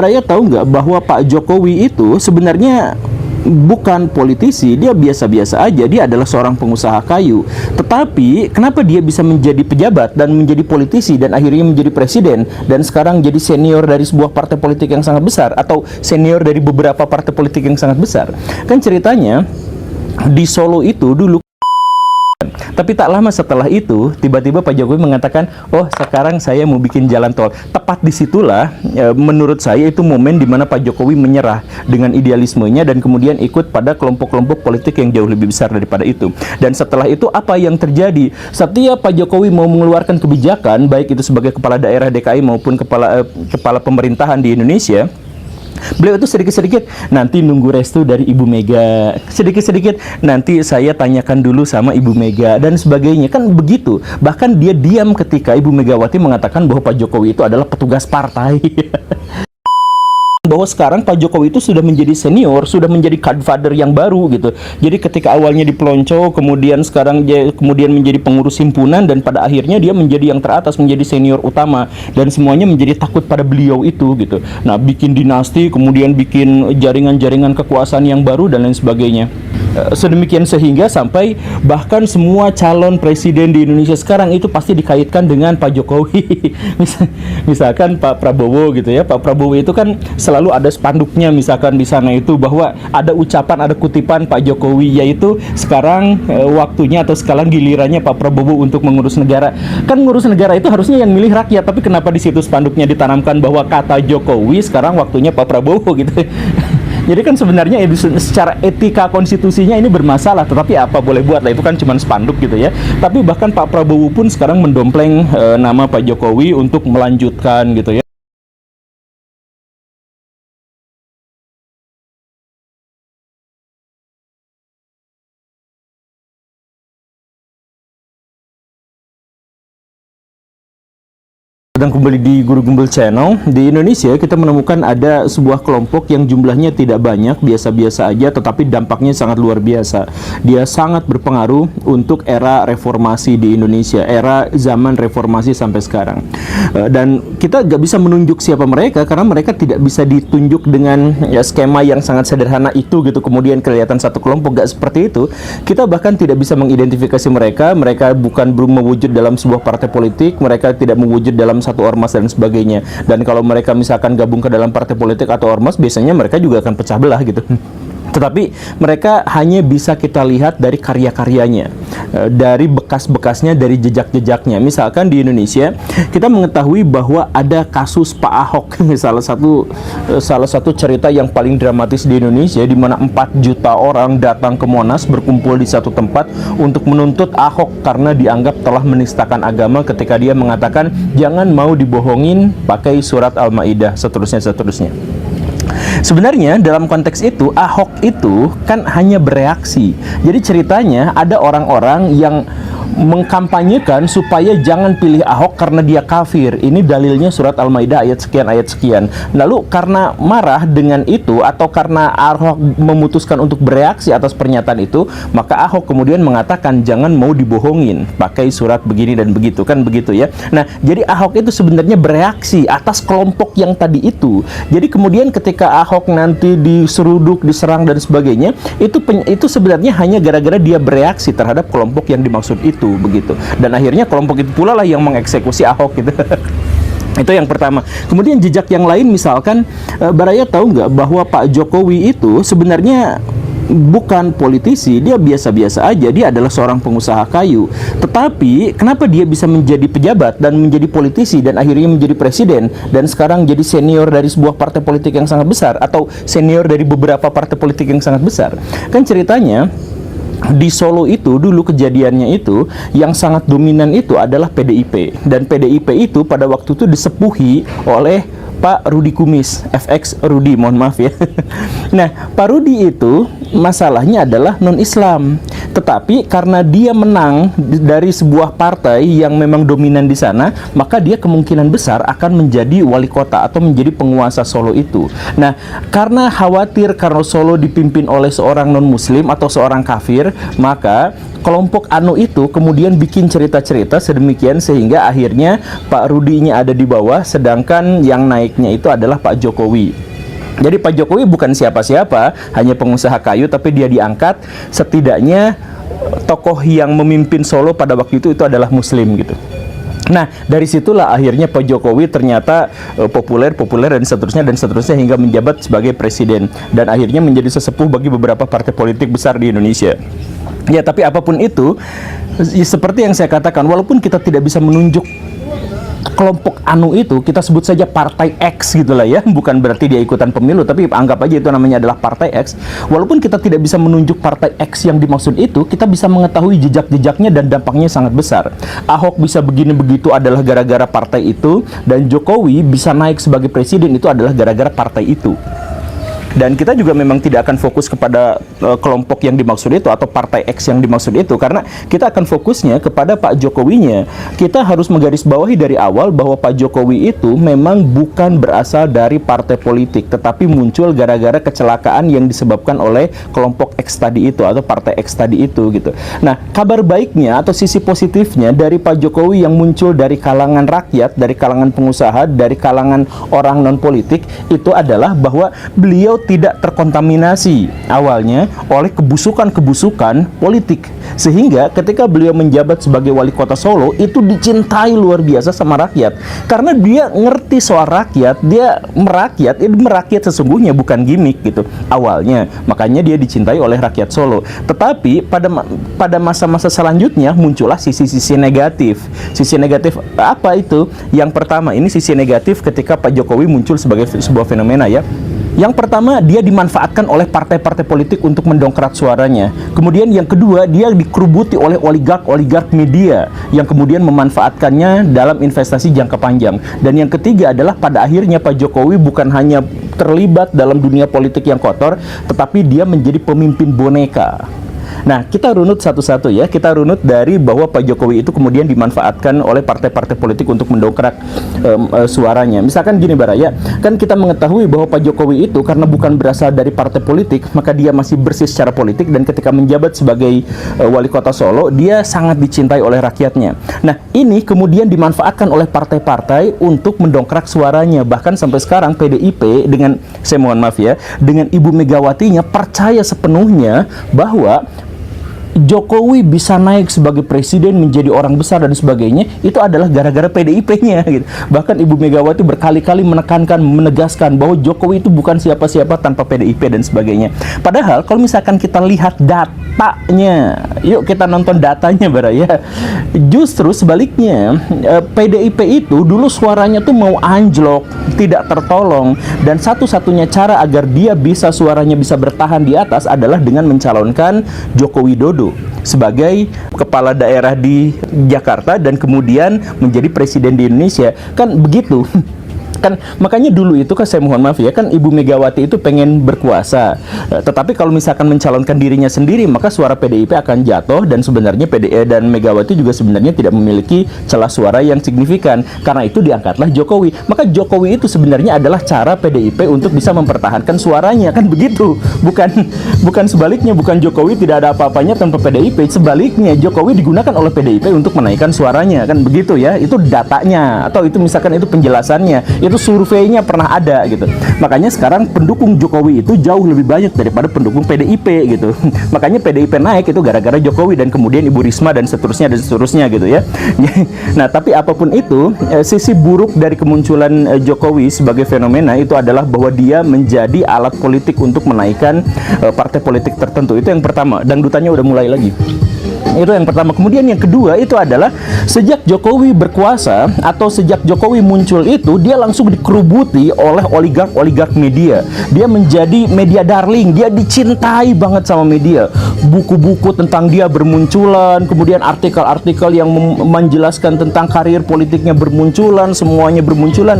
Raya tahu nggak bahwa Pak Jokowi itu sebenarnya bukan politisi, dia biasa-biasa aja, dia adalah seorang pengusaha kayu. Tetapi kenapa dia bisa menjadi pejabat dan menjadi politisi dan akhirnya menjadi presiden dan sekarang jadi senior dari sebuah partai politik yang sangat besar atau senior dari beberapa partai politik yang sangat besar? Kan ceritanya di Solo itu dulu. Tapi tak lama setelah itu, tiba-tiba Pak Jokowi mengatakan, oh sekarang saya mau bikin jalan tol. Tepat disitulah, menurut saya itu momen di mana Pak Jokowi menyerah dengan idealismenya dan kemudian ikut pada kelompok-kelompok politik yang jauh lebih besar daripada itu. Dan setelah itu apa yang terjadi? Setiap Pak Jokowi mau mengeluarkan kebijakan, baik itu sebagai kepala daerah DKI maupun kepala pemerintahan di Indonesia, beliau itu sedikit-sedikit nanti nunggu restu dari Ibu Mega, sedikit-sedikit nanti saya tanyakan dulu sama Ibu Mega dan sebagainya, kan begitu. Bahkan dia diam ketika Ibu Megawati mengatakan bahwa Pak Jokowi itu adalah petugas partai. Bahwa sekarang Pak Jokowi itu sudah menjadi senior, sudah menjadi godfather yang baru gitu. Jadi ketika awalnya di pelonco, kemudian sekarang dia kemudian menjadi pengurus himpunan dan pada akhirnya dia menjadi yang teratas, menjadi senior utama dan semuanya menjadi takut pada beliau itu gitu. Nah, bikin dinasti, kemudian bikin jaringan-jaringan kekuasaan yang baru dan lain sebagainya. Sedemikian sehingga sampai bahkan semua calon presiden di Indonesia sekarang itu pasti dikaitkan dengan Pak Jokowi. Misalkan Pak Prabowo gitu ya. Pak Prabowo itu kan selalu ada spanduknya misalkan di sana itu bahwa ada ucapan, ada kutipan Pak Jokowi, yaitu sekarang waktunya atau sekarang gilirannya Pak Prabowo untuk mengurus negara. Kan ngurus negara itu harusnya yang milih rakyat, tapi kenapa di situ spanduknya ditanamkan bahwa kata Jokowi, sekarang waktunya Pak Prabowo gitu. Jadi kan sebenarnya secara etika konstitusinya ini bermasalah, tetapi apa boleh buat lah, itu kan cuma spanduk gitu ya. Tapi bahkan Pak Prabowo pun sekarang mendompleng nama Pak Jokowi untuk melanjutkan gitu ya. Sedang kembali di Guru Gembel Channel. Di Indonesia kita menemukan ada sebuah kelompok yang jumlahnya tidak banyak, biasa-biasa aja, tetapi dampaknya sangat luar biasa. Dia sangat berpengaruh untuk era reformasi di Indonesia, era zaman reformasi sampai sekarang. Dan kita gak bisa menunjuk siapa mereka karena mereka tidak bisa ditunjuk dengan ya, skema yang sangat sederhana itu gitu, kemudian kelihatan satu kelompok, gak seperti itu. Kita bahkan tidak bisa mengidentifikasi mereka. Mereka bukan belum mewujud dalam sebuah partai politik, mereka tidak mewujud dalam satu ormas dan sebagainya. Dan kalau mereka misalkan gabung ke dalam partai politik atau ormas, biasanya mereka juga akan pecah belah gitu. Tetapi mereka hanya bisa kita lihat dari karya-karyanya, dari bekas-bekasnya, dari jejak-jejaknya. Misalkan di Indonesia kita mengetahui bahwa ada kasus Pak Ahok, salah satu cerita yang paling dramatis di Indonesia, di mana 4 juta orang datang ke Monas, berkumpul di satu tempat untuk menuntut Ahok karena dianggap telah menistakan agama ketika dia mengatakan jangan mau dibohongin pakai surat Al-Maidah, seterusnya. Sebenarnya dalam konteks itu Ahok itu kan hanya bereaksi. Jadi ceritanya ada orang-orang yang mengkampanyekan supaya jangan pilih Ahok karena dia kafir. Ini dalilnya surat Al-Maidah ayat sekian. Lalu karena marah dengan itu atau karena Ahok memutuskan untuk bereaksi atas pernyataan itu, maka Ahok kemudian mengatakan jangan mau dibohongin pakai surat begini dan begitu, kan begitu ya. Nah, jadi Ahok itu sebenarnya bereaksi atas kelompok yang tadi itu. Jadi kemudian ketika Ahok nanti diseruduk, diserang dan sebagainya, itu sebenarnya hanya gara-gara dia bereaksi terhadap kelompok yang dimaksud itu, begitu. Dan akhirnya kelompok itu pula lah yang mengeksekusi Ahok gitu. Itu yang pertama. Kemudian jejak yang lain, misalkan Baraya tahu nggak bahwa Pak Jokowi itu sebenarnya bukan politisi, dia biasa-biasa aja, dia adalah seorang pengusaha kayu. Tetapi kenapa dia bisa menjadi pejabat dan menjadi politisi dan akhirnya menjadi presiden dan sekarang jadi senior dari sebuah partai politik yang sangat besar atau senior dari beberapa partai politik yang sangat besar? Kan ceritanya di Solo itu dulu kejadiannya itu yang sangat dominan itu adalah PDIP, dan PDIP itu pada waktu itu disepuhi oleh Pak Rudi Kumis, FX Rudi, mohon maaf ya. Nah, Pak Rudi itu masalahnya adalah non-Islam, tetapi karena dia menang dari sebuah partai yang memang dominan di sana, maka dia kemungkinan besar akan menjadi wali kota atau menjadi penguasa Solo itu. Nah, karena khawatir karena Solo dipimpin oleh seorang non-Muslim atau seorang kafir, maka kelompok anu itu kemudian bikin cerita-cerita sedemikian sehingga akhirnya Pak Rudinya ada di bawah, sedangkan yang naiknya itu adalah Pak Jokowi. Jadi Pak Jokowi bukan siapa-siapa, hanya pengusaha kayu, tapi dia diangkat setidaknya tokoh yang memimpin Solo pada waktu itu adalah Muslim gitu. Nah, dari situlah akhirnya Pak Jokowi ternyata populer dan seterusnya hingga menjabat sebagai presiden dan akhirnya menjadi sesepuh bagi beberapa partai politik besar di Indonesia. Ya, tapi apapun itu, seperti yang saya katakan, walaupun kita tidak bisa menunjuk kelompok anu itu, kita sebut saja partai X gitulah ya, bukan berarti dia ikutan pemilu, tapi anggap aja itu namanya adalah partai X. Walaupun kita tidak bisa menunjuk partai X yang dimaksud itu, kita bisa mengetahui jejak-jejaknya dan dampaknya sangat besar. Ahok bisa begini begitu adalah gara-gara partai itu, dan Jokowi bisa naik sebagai presiden itu adalah gara-gara partai itu. Dan kita juga memang tidak akan fokus kepada kelompok yang dimaksud itu atau partai X yang dimaksud itu, karena kita akan fokusnya kepada Pak Jokowinya. Kita harus menggarisbawahi dari awal bahwa Pak Jokowi itu memang bukan berasal dari partai politik, tetapi muncul gara-gara kecelakaan yang disebabkan oleh kelompok X tadi itu atau partai X tadi itu gitu. Nah, kabar baiknya atau sisi positifnya dari Pak Jokowi yang muncul dari kalangan rakyat, dari kalangan pengusaha, dari kalangan orang non politik itu adalah bahwa beliau tidak terkontaminasi awalnya oleh kebusukan-kebusukan politik, sehingga ketika beliau menjabat sebagai wali kota Solo itu dicintai luar biasa sama rakyat karena dia ngerti soal rakyat, dia merakyat sesungguhnya, bukan gimmick gitu awalnya, makanya dia dicintai oleh rakyat Solo. Tetapi pada masa-masa selanjutnya muncullah sisi-sisi negatif. Sisi negatif apa itu? Yang pertama, ini sisi negatif ketika Pak Jokowi muncul sebagai sebuah fenomena ya. Yang pertama, dia dimanfaatkan oleh partai-partai politik untuk mendongkrak suaranya. Kemudian yang kedua, dia dikerubuti oleh oligark media yang kemudian memanfaatkannya dalam investasi jangka panjang. Dan yang ketiga adalah pada akhirnya Pak Jokowi bukan hanya terlibat dalam dunia politik yang kotor, tetapi dia menjadi pemimpin boneka. Nah, kita runut satu-satu ya. Kita runut dari bahwa Pak Jokowi itu kemudian dimanfaatkan oleh partai-partai politik untuk mendongkrak suaranya. Misalkan gini Baraya, kan kita mengetahui bahwa Pak Jokowi itu karena bukan berasal dari partai politik, maka dia masih bersih secara politik, dan ketika menjabat sebagai wali kota Solo, dia sangat dicintai oleh rakyatnya. Nah, ini kemudian dimanfaatkan oleh partai-partai untuk mendongkrak suaranya. Bahkan sampai sekarang PDIP dengan, saya mohon maaf ya, dengan Ibu Megawatinya percaya sepenuhnya bahwa Jokowi bisa naik sebagai presiden, menjadi orang besar dan sebagainya, itu adalah gara-gara PDIP-nya gitu. Bahkan Ibu Megawati berkali-kali menekankan, menegaskan bahwa Jokowi itu bukan siapa-siapa tanpa PDIP dan sebagainya. Padahal kalau misalkan kita lihat datanya, yuk kita nonton datanya Baraya, justru sebaliknya, PDIP itu dulu suaranya tuh mau anjlok, tidak tertolong, dan satu-satunya cara agar dia bisa suaranya bisa bertahan di atas adalah dengan mencalonkan Joko Widodo sebagai kepala daerah di Jakarta dan kemudian menjadi presiden di Indonesia, kan begitu. Kan makanya dulu itu kan, saya mohon maaf ya, kan Ibu Megawati itu pengen berkuasa, tetapi kalau misalkan mencalonkan dirinya sendiri maka suara PDIP akan jatuh, dan sebenarnya PDIP dan Megawati juga sebenarnya tidak memiliki celah suara yang signifikan. Karena itu diangkatlah Jokowi. Maka Jokowi itu sebenarnya adalah cara PDIP untuk bisa mempertahankan suaranya, kan begitu. Bukan sebaliknya, bukan Jokowi tidak ada apa-apanya tanpa PDIP. Sebaliknya, Jokowi digunakan oleh PDIP untuk menaikkan suaranya, kan begitu ya. Itu datanya, atau itu misalkan itu penjelasannya, itu surveinya pernah ada gitu. Makanya sekarang pendukung Jokowi itu jauh lebih banyak daripada pendukung PDIP gitu. Makanya PDIP naik itu gara-gara Jokowi dan kemudian Ibu Risma dan seterusnya gitu ya. Nah, tapi apapun itu, sisi buruk dari kemunculan Jokowi sebagai fenomena itu adalah bahwa dia menjadi alat politik untuk menaikkan partai politik tertentu. Itu yang pertama. Dangdutannya udah mulai lagi. Itu yang pertama. Kemudian yang kedua itu adalah sejak Jokowi berkuasa atau sejak Jokowi muncul itu, dia langsung dikerubuti oleh oligark media. Dia menjadi media darling, dia dicintai banget sama media. Buku-buku tentang dia bermunculan, kemudian artikel-artikel yang menjelaskan tentang karir politiknya bermunculan, semuanya bermunculan,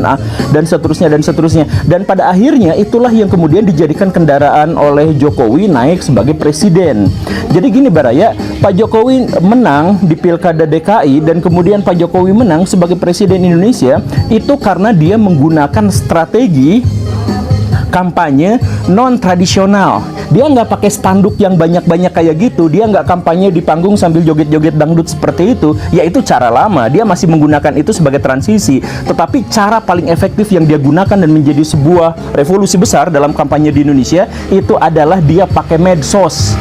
dan seterusnya. Dan pada akhirnya itulah yang kemudian dijadikan kendaraan oleh Jokowi naik sebagai presiden. Jadi gini Baraya, Pak Jokowi menang di Pilkada DKI dan kemudian Pak Jokowi menang sebagai presiden Indonesia itu karena dia menggunakan strategi kampanye non tradisional. Dia nggak pakai spanduk yang banyak-banyak kayak gitu, dia nggak kampanye di panggung sambil joget-joget dangdut seperti itu. Yaitu cara lama, dia masih menggunakan itu sebagai transisi. Tetapi cara paling efektif yang dia gunakan dan menjadi sebuah revolusi besar dalam kampanye di Indonesia itu adalah dia pakai medsos.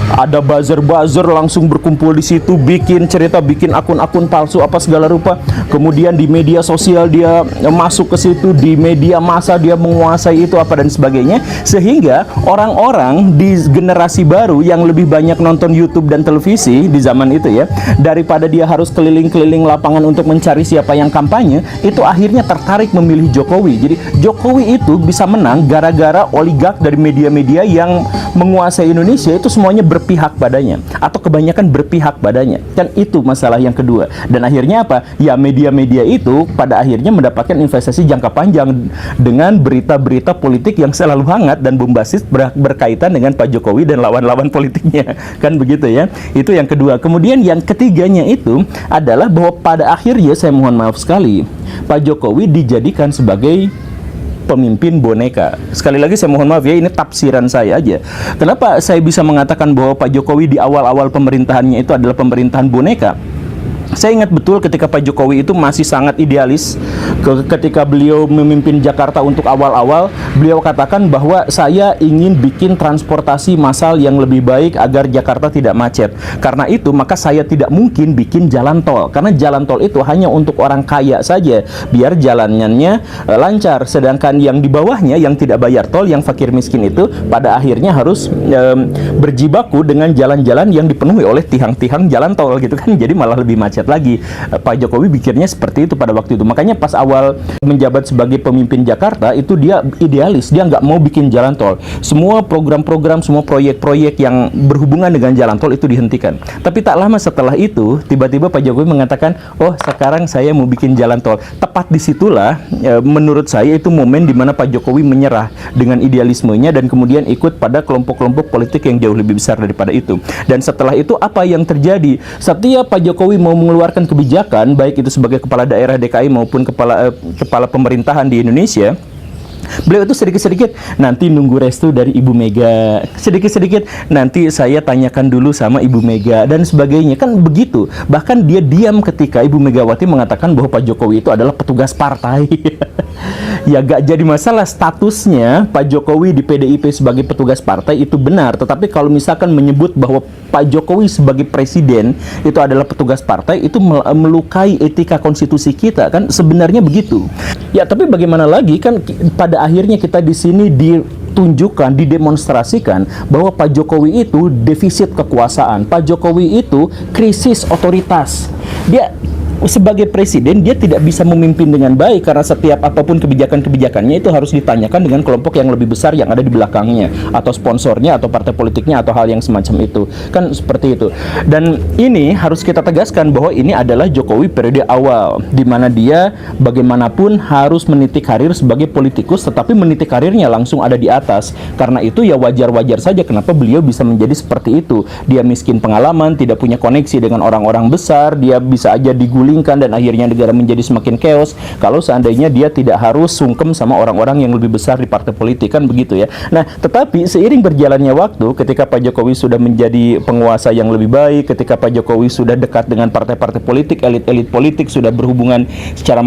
Ada buzzer-buzzer langsung berkumpul di situ, bikin cerita, bikin akun-akun palsu apa segala rupa. Kemudian di media sosial dia masuk ke situ, di media massa dia menguasai itu apa dan sebagainya. Sehingga orang-orang di generasi baru yang lebih banyak nonton YouTube dan televisi di zaman itu ya, daripada dia harus keliling-keliling lapangan untuk mencari siapa yang kampanye, itu akhirnya tertarik memilih Jokowi. Jadi Jokowi itu bisa menang gara-gara oligark dari media-media yang menguasai Indonesia itu semuanya berpihak padanya, atau kebanyakan berpihak padanya. Dan itu masalah yang kedua. Dan akhirnya apa? Ya media-media itu pada akhirnya mendapatkan investasi jangka panjang dengan berita-berita politik yang selalu hangat dan bombastis berkaitan dengan Pak Jokowi dan lawan-lawan politiknya. Kan begitu ya. Itu yang kedua. Kemudian yang ketiganya itu adalah bahwa pada akhirnya, saya mohon maaf sekali, Pak Jokowi dijadikan sebagai pemimpin boneka. Sekali lagi saya mohon maaf ya, ini tafsiran saya aja. Kenapa saya bisa mengatakan bahwa Pak Jokowi di awal-awal pemerintahannya itu adalah pemerintahan boneka? Saya ingat betul ketika Pak Jokowi itu masih sangat idealis. Ketika beliau memimpin Jakarta untuk awal-awal, beliau katakan bahwa saya ingin bikin transportasi massal yang lebih baik agar Jakarta tidak macet. Karena itu maka saya tidak mungkin bikin jalan tol, karena jalan tol itu hanya untuk orang kaya saja, biar jalanannya lancar. Sedangkan yang di bawahnya yang tidak bayar tol, yang fakir miskin itu pada akhirnya harus berjibaku dengan jalan-jalan yang dipenuhi oleh tiang-tiang jalan tol gitu kan. Jadi malah lebih macet lagi. Pak Jokowi pikirnya seperti itu pada waktu itu. Makanya pas awal menjabat sebagai pemimpin Jakarta itu dia idealis, dia nggak mau bikin jalan tol. Semua program-program, semua proyek-proyek yang berhubungan dengan jalan tol itu dihentikan. Tapi tak lama setelah itu tiba-tiba Pak Jokowi mengatakan, oh sekarang saya mau bikin jalan tol. Tepat disitulah menurut saya itu momen dimana Pak Jokowi menyerah dengan idealismenya dan kemudian ikut pada kelompok-kelompok politik yang jauh lebih besar daripada itu. Dan setelah itu apa yang terjadi? Setiap Pak Jokowi mau mengeluarkan kebijakan, baik itu sebagai kepala daerah DKI maupun kepala pemerintahan di Indonesia, beliau itu sedikit-sedikit nanti nunggu restu dari Ibu Mega, sedikit-sedikit nanti saya tanyakan dulu sama Ibu Mega dan sebagainya, kan begitu. Bahkan dia diam ketika Ibu Megawati mengatakan bahwa Pak Jokowi itu adalah petugas partai. Ya gak jadi masalah statusnya Pak Jokowi di PDIP sebagai petugas partai itu benar, tetapi kalau misalkan menyebut bahwa Pak Jokowi sebagai presiden itu adalah petugas partai, itu melukai etika konstitusi kita kan, sebenarnya begitu. Ya tapi bagaimana lagi, kan pada akhirnya kita di sini ditunjukkan, didemonstrasikan bahwa Pak Jokowi itu defisit kekuasaan, Pak Jokowi itu krisis otoritas. Dia sebagai presiden dia tidak bisa memimpin dengan baik karena setiap apapun kebijakan-kebijakannya itu harus ditanyakan dengan kelompok yang lebih besar yang ada di belakangnya, atau sponsornya, atau partai politiknya, atau hal yang semacam itu. Kan seperti itu. Dan ini harus kita tegaskan bahwa ini adalah Jokowi periode awal, di mana dia bagaimanapun harus meniti karir sebagai politikus, tetapi meniti karirnya langsung ada di atas. Karena itu ya wajar-wajar saja kenapa beliau bisa menjadi seperti itu. Dia miskin pengalaman, tidak punya koneksi dengan orang-orang besar, dia bisa aja digulingkan dan akhirnya negara menjadi semakin chaos kalau seandainya dia tidak harus sungkem sama orang-orang yang lebih besar di partai politik, kan begitu ya. Nah, tetapi seiring berjalannya waktu, ketika Pak Jokowi sudah menjadi penguasa yang lebih baik, ketika Pak Jokowi sudah dekat dengan partai-partai politik, elit-elit politik, sudah berhubungan secara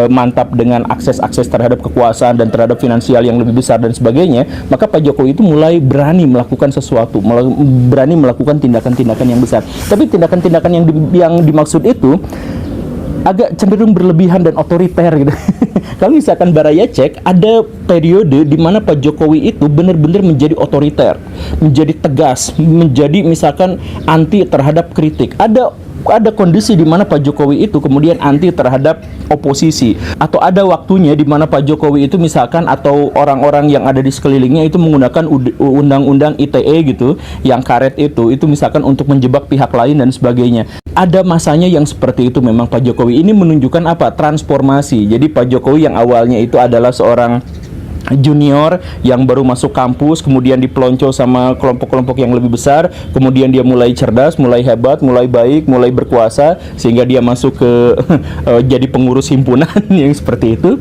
mantap dengan akses-akses terhadap kekuasaan dan terhadap finansial yang lebih besar dan sebagainya, maka Pak Jokowi itu mulai berani melakukan sesuatu, berani melakukan tindakan-tindakan yang besar. Tapi tindakan-tindakan yang dimaksud itu agak cenderung berlebihan dan otoriter gitu. Kalau misalkan Baraya cek, ada periode di mana Pak Jokowi itu benar-benar menjadi otoriter, menjadi tegas, menjadi misalkan anti terhadap kritik. Ada kondisi di mana Pak Jokowi itu kemudian anti terhadap oposisi, atau ada waktunya di mana Pak Jokowi itu misalkan atau orang-orang yang ada di sekelilingnya itu menggunakan undang-undang ITE gitu, yang karet itu misalkan untuk menjebak pihak lain dan sebagainya. Ada masanya yang seperti itu memang Pak Jokowi. Ini menunjukkan apa? Transformasi. Jadi Pak Jokowi yang awalnya itu adalah seorang junior yang baru masuk kampus, kemudian dipelonco sama kelompok-kelompok yang lebih besar, kemudian dia mulai cerdas, mulai hebat, mulai baik, mulai berkuasa, sehingga dia masuk ke jadi pengurus himpunan yang seperti itu.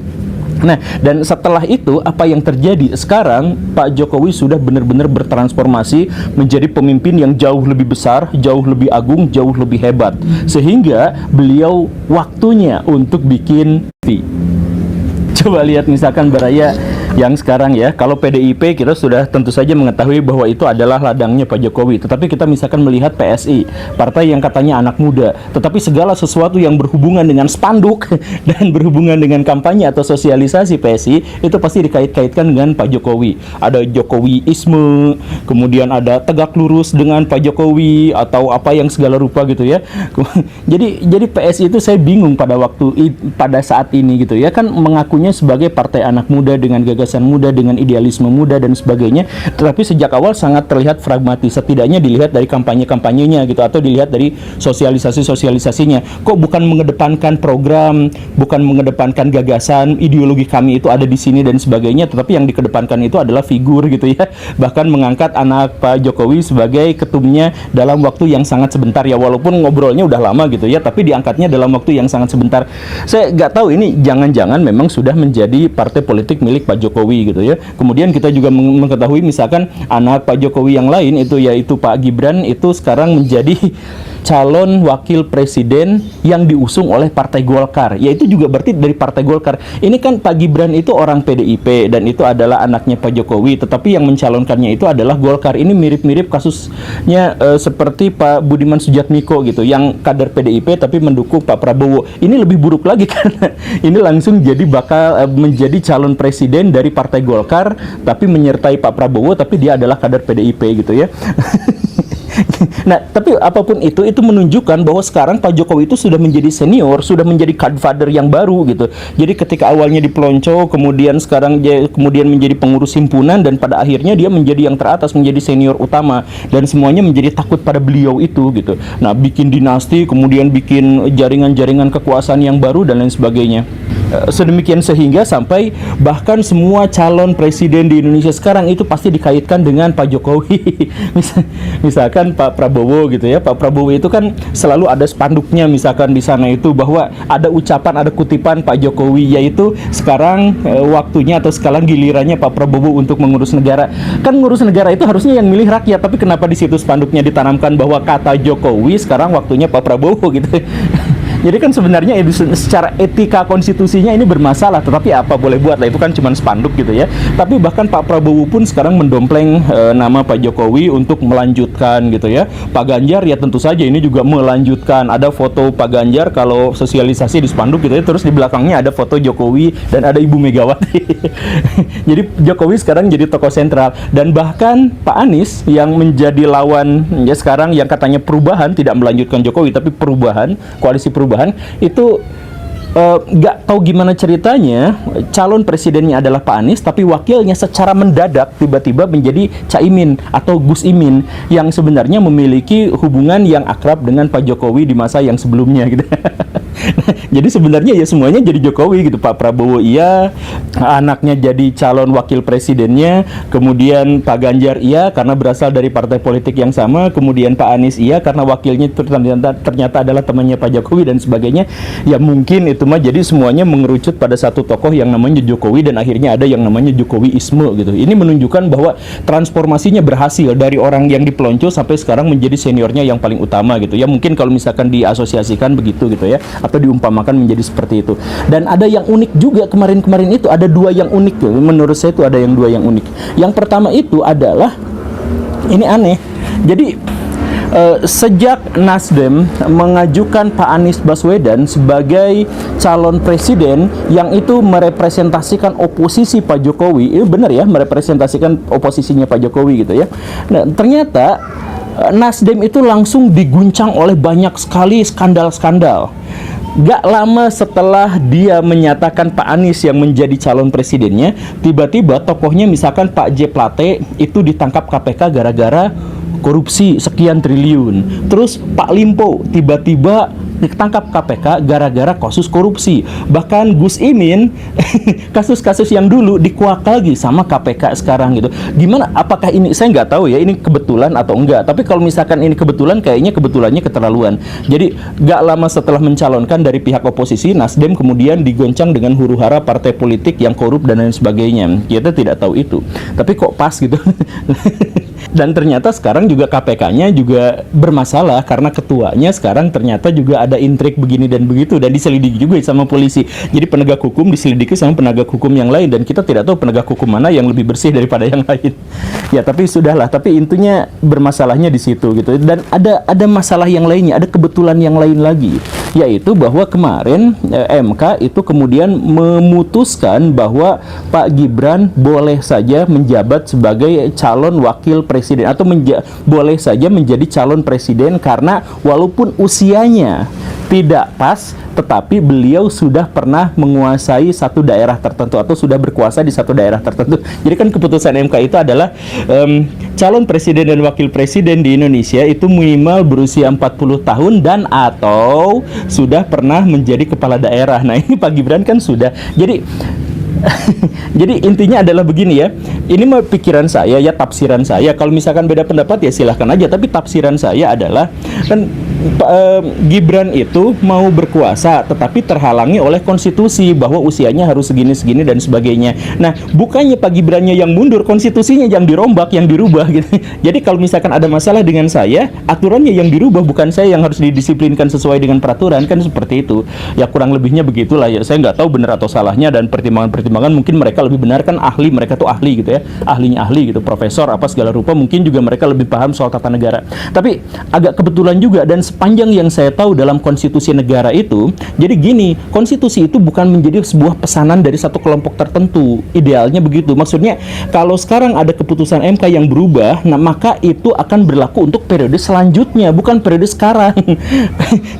Nah, dan setelah itu apa yang terjadi? Sekarang Pak Jokowi sudah benar-benar bertransformasi menjadi pemimpin yang jauh lebih besar, jauh lebih agung, jauh lebih hebat. Sehingga beliau waktunya untuk bikin TV. Coba lihat misalkan Baraya yang sekarang ya, kalau PDIP kita sudah tentu saja mengetahui bahwa itu adalah ladangnya Pak Jokowi. Tetapi kita misalkan melihat PSI, partai yang katanya anak muda, tetapi segala sesuatu yang berhubungan dengan spanduk dan berhubungan dengan kampanye atau sosialisasi PSI itu pasti dikait-kaitkan dengan Pak Jokowi. Ada Jokowiisme, kemudian ada tegak lurus dengan Pak Jokowi atau apa yang segala rupa gitu ya. Jadi PSI itu saya bingung pada saat ini gitu ya, kan mengakunya sebagai partai anak muda dengan gagasan muda, dengan idealisme muda dan sebagainya, tetapi sejak awal sangat terlihat pragmatis, setidaknya dilihat dari kampanye-kampanyenya gitu, atau dilihat dari sosialisasinya. Kok bukan mengedepankan program, bukan mengedepankan gagasan, ideologi kami itu ada di sini dan sebagainya, tetapi yang dikedepankan itu adalah figur gitu ya. Bahkan mengangkat anak Pak Jokowi sebagai ketumnya dalam waktu yang sangat sebentar ya, walaupun ngobrolnya udah lama gitu ya, tapi diangkatnya dalam waktu yang sangat sebentar. Saya nggak tahu ini jangan-jangan memang sudah menjadi partai politik milik Pak Jokowi gitu ya. Kemudian kita juga mengetahui misalkan anak Pak Jokowi yang lain itu yaitu Pak Gibran itu sekarang menjadi calon wakil presiden yang diusung oleh Partai Golkar, yaitu juga berarti dari Partai Golkar. Ini kan Pak Gibran itu orang PDIP dan itu adalah anaknya Pak Jokowi, tetapi yang mencalonkannya itu adalah Golkar. Ini mirip-mirip kasusnya seperti Pak Budiman Sujatmiko gitu, yang kader PDIP tapi mendukung Pak Prabowo. Ini lebih buruk lagi karena ini langsung bakal menjadi calon presiden dari Partai Golkar tapi menyertai Pak Prabowo, tapi dia adalah kader PDIP gitu ya. Nah, tapi apapun itu menunjukkan bahwa sekarang Pak Jokowi itu sudah menjadi senior, sudah menjadi godfather yang baru gitu. Jadi ketika awalnya dipelonco, kemudian sekarang dia kemudian menjadi pengurus himpunan dan pada akhirnya dia menjadi yang teratas, menjadi senior utama dan semuanya menjadi takut pada beliau itu gitu. Nah, bikin dinasti, kemudian bikin jaringan-jaringan kekuasaan yang baru dan lain sebagainya. Sedemikian sehingga sampai bahkan semua calon presiden di Indonesia sekarang itu pasti dikaitkan dengan Pak Jokowi. Misalkan Pak Prabowo gitu ya, Pak Prabowo itu kan selalu ada spanduknya misalkan di sana itu bahwa ada ucapan, ada kutipan Pak Jokowi, yaitu sekarang waktunya atau sekarang gilirannya Pak Prabowo untuk mengurus negara. Kan ngurus negara itu harusnya yang milih rakyat, tapi kenapa di situ spanduknya ditanamkan bahwa kata Jokowi sekarang waktunya Pak Prabowo gitu. Jadi kan sebenarnya secara etika konstitusinya ini bermasalah, tetapi apa boleh buat lah, itu kan cuma spanduk gitu ya. Tapi bahkan Pak Prabowo pun sekarang mendompleng nama Pak Jokowi untuk melanjutkan gitu ya. Pak Ganjar ya tentu saja ini juga melanjutkan. Ada foto Pak Ganjar kalau sosialisasi di spanduk gitu ya, terus di belakangnya ada foto Jokowi dan ada Ibu Megawati. Jadi Jokowi sekarang jadi tokoh sentral, dan bahkan Pak Anies yang menjadi lawan ya sekarang yang katanya perubahan, tidak melanjutkan Jokowi tapi perubahan, koalisi perubahan itu nggak tahu gimana ceritanya calon presidennya adalah Pak Anies, tapi wakilnya secara mendadak tiba-tiba menjadi Caimin atau Gus Imin yang sebenarnya memiliki hubungan yang akrab dengan Pak Jokowi di masa yang sebelumnya gitu. Jadi sebenarnya ya semuanya jadi Jokowi gitu. Pak Prabowo iya, anaknya jadi calon wakil presidennya, kemudian Pak Ganjar iya karena berasal dari partai politik yang sama, kemudian Pak Anies iya karena wakilnya ternyata adalah temannya Pak Jokowi dan sebagainya. Ya mungkin itu mah jadi semuanya mengerucut pada satu tokoh yang namanya Jokowi, dan akhirnya ada yang namanya Jokowiisme gitu. Ini menunjukkan bahwa transformasinya berhasil dari orang yang dipelonco sampai sekarang menjadi seniornya yang paling utama gitu ya. Mungkin kalau misalkan diasosiasikan begitu gitu ya, atau diumpamakan menjadi seperti itu. Dan ada yang unik juga kemarin-kemarin itu, ada dua yang unik tuh. Menurut saya itu ada yang dua yang unik. Yang pertama itu adalah ini aneh. Jadi sejak Nasdem mengajukan Pak Anies Baswedan sebagai calon presiden yang itu merepresentasikan oposisi Pak Jokowi, itu benar ya, merepresentasikan oposisinya Pak Jokowi gitu ya. Nah, ternyata Nasdem itu langsung diguncang oleh banyak sekali skandal-skandal. Gak lama setelah dia menyatakan Pak Anies yang menjadi calon presidennya, tiba-tiba tokohnya misalkan Pak J. Plate itu ditangkap KPK gara-gara korupsi sekian triliun. Terus Pak Limpo tiba-tiba ditangkap KPK gara-gara kasus korupsi. Bahkan Gus Imin kasus-kasus yang dulu dikuak lagi sama KPK sekarang gitu. Gimana? Apakah ini, saya nggak tahu ya, ini kebetulan atau enggak. Tapi kalau misalkan ini kebetulan, kayaknya kebetulannya keterlaluan. Jadi nggak lama setelah mencalonkan dari pihak oposisi, Nasdem kemudian digoncang dengan huru-hara partai politik yang korup dan lain sebagainya. Kita tidak tahu itu. Tapi kok pas gitu. Dan ternyata sekarang juga KPK-nya juga bermasalah karena ketuanya sekarang ternyata juga ada intrik begini dan begitu, dan diselidiki juga sama polisi. Jadi penegak hukum diselidiki sama penegak hukum yang lain, dan kita tidak tahu penegak hukum mana yang lebih bersih daripada yang lain. Ya tapi sudahlah, tapi intinya bermasalahnya di situ gitu. Dan ada masalah yang lainnya, ada kebetulan yang lain lagi, yaitu bahwa kemarin MK itu kemudian memutuskan bahwa Pak Gibran boleh saja menjabat sebagai calon wakil presiden, atau boleh saja menjadi calon presiden karena walaupun usianya tidak pas, tetapi beliau sudah pernah menguasai satu daerah tertentu atau sudah berkuasa di satu daerah tertentu. Jadi kan keputusan MK itu adalah calon presiden dan wakil presiden di Indonesia itu minimal berusia 40 tahun dan atau sudah pernah menjadi kepala daerah. Nah ini Pak Gibran kan sudah. Jadi intinya adalah begini ya. Ini mah pikiran saya ya, tafsiran saya. Kalau misalkan beda pendapat ya silahkan aja. Tapi tafsiran saya adalah kan Gibran itu mau berkuasa tetapi terhalangi oleh konstitusi bahwa usianya harus segini-segini dan sebagainya. Nah, bukannya Pak Gibrannya yang mundur, konstitusinya yang dirombak, yang dirubah gitu. Jadi kalau misalkan ada masalah dengan saya, aturannya yang dirubah, bukan saya yang harus didisiplinkan sesuai dengan peraturan, kan seperti itu. Ya kurang lebihnya begitulah ya. Saya nggak tahu benar atau salahnya, dan pertimbangan-pertimbangan mungkin mereka lebih benar, kan ahli, mereka tuh ahli gitu ya. Ahlinya ahli gitu, profesor apa segala rupa, mungkin juga mereka lebih paham soal tata negara. Tapi agak kebetulan juga, dan sepanjang yang saya tahu dalam konstitusi negara itu, jadi gini, konstitusi itu bukan menjadi sebuah pesanan dari satu kelompok tertentu. Idealnya begitu. Maksudnya kalau sekarang ada keputusan MK yang berubah, nah maka itu akan berlaku untuk periode selanjutnya, bukan periode sekarang.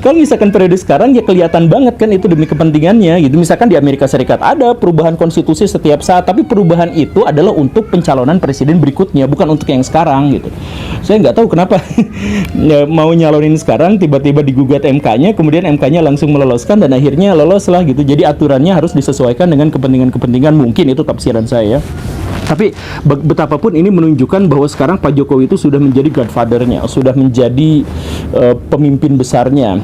Kalau misalkan periode sekarang ya kelihatan banget kan itu demi kepentingannya gitu. Misalkan di Amerika Serikat ada perubahan konstitusi setiap saat, tapi perubahan itu adalah untuk pencalonan presiden berikutnya, bukan untuk yang sekarang gitu. Saya nggak tahu kenapa mau nyalonin sekarang tiba-tiba digugat MK-nya, kemudian MK-nya langsung meloloskan dan akhirnya lolos lah gitu. Jadi aturannya harus disesuaikan dengan kepentingan-kepentingan, mungkin itu tafsiran saya. Tapi betapapun ini menunjukkan bahwa sekarang Pak Jokowi itu sudah menjadi godfather-nya, sudah menjadi pemimpin besarnya.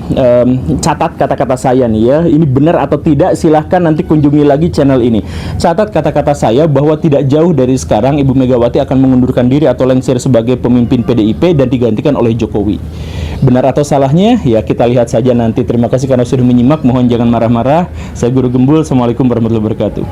Catat kata-kata saya nih ya, ini benar atau tidak silahkan nanti kunjungi lagi channel ini. Catat kata-kata saya bahwa tidak jauh dari sekarang Ibu Megawati akan mengundurkan diri atau lengser sebagai pemimpin PDIP dan digantikan oleh Jokowi. Benar atau salahnya ya kita lihat saja nanti. Terima kasih karena sudah menyimak, mohon jangan marah-marah. Saya Guru Gembul, Assalamualaikum warahmatullahi wabarakatuh.